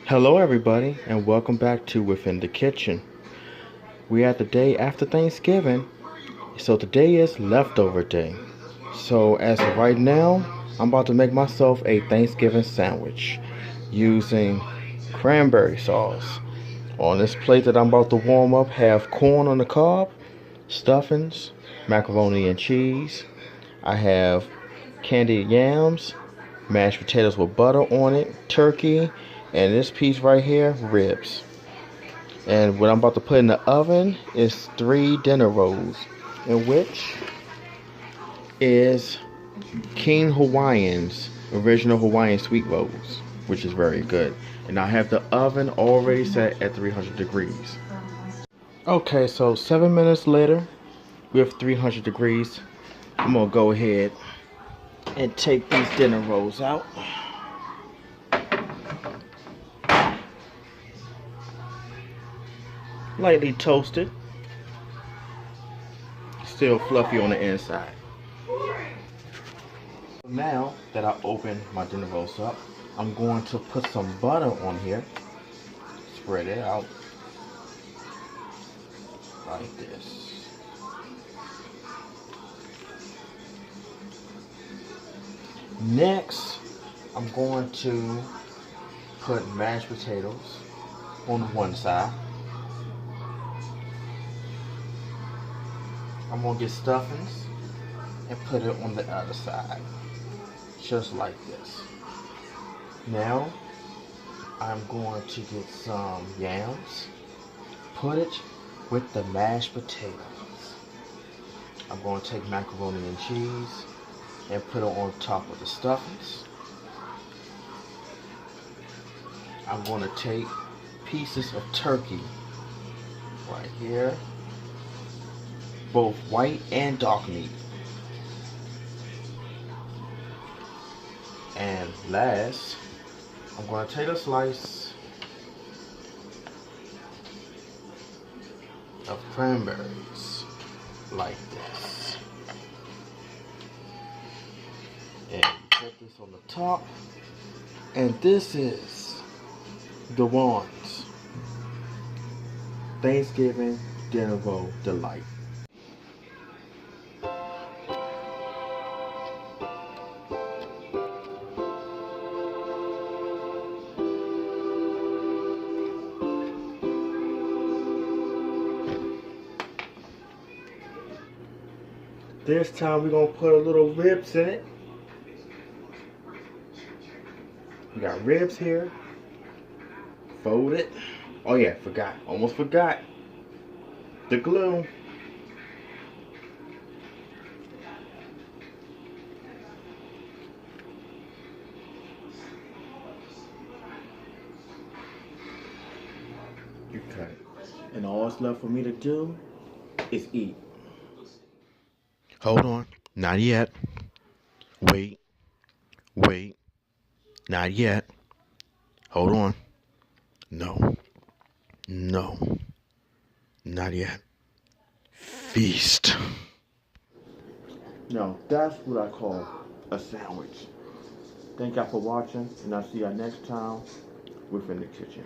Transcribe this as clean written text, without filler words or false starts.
Hello everybody and welcome back to Within the Kitchen. We're at the day after Thanksgiving, so today is leftover day. So as of right now, I'm about to make myself a Thanksgiving sandwich using cranberry sauce. On this plate that I'm about to warm up, have corn on the cob, stuffings, macaroni and cheese. I have candied yams, mashed potatoes with butter on it, turkey, and this piece right here, ribs. And what I'm about to put in the oven is 3 dinner rolls, in which is King Hawaiian's original Hawaiian sweet rolls, which is very good. And I have the oven already set at 300 degrees. Okay, so 7 minutes later, with 300 degrees, I'm gonna go ahead and take these dinner rolls out. Lightly toasted, still fluffy on the inside. Now that I opened my dinner rolls up, I'm going to put some butter on here, spread it out like this. Next, I'm going to put mashed potatoes on one side. I'm going to get stuffings and put it on the other side, just like this. Now, I'm going to get some yams, put it with the mashed potatoes. I'm going to take macaroni and cheese and put it on top of the stuffings. I'm going to take pieces of turkey right here, both white and dark meat. And last, I'm going to take a slice of cranberries like this. And put this on the top. And this is the ones Thanksgiving dinner roll delight. This time we're going to put a little ribs in it. We got ribs here. Fold it. Oh yeah, almost forgot. The glue. You cut it. And all that's left for me to do is eat. Hold on. Not yet. Wait. Not yet. Hold on. No. Not yet. Feast. Now, that's what I call a sandwich. Thank y'all for watching, and I'll see y'all next time within the kitchen.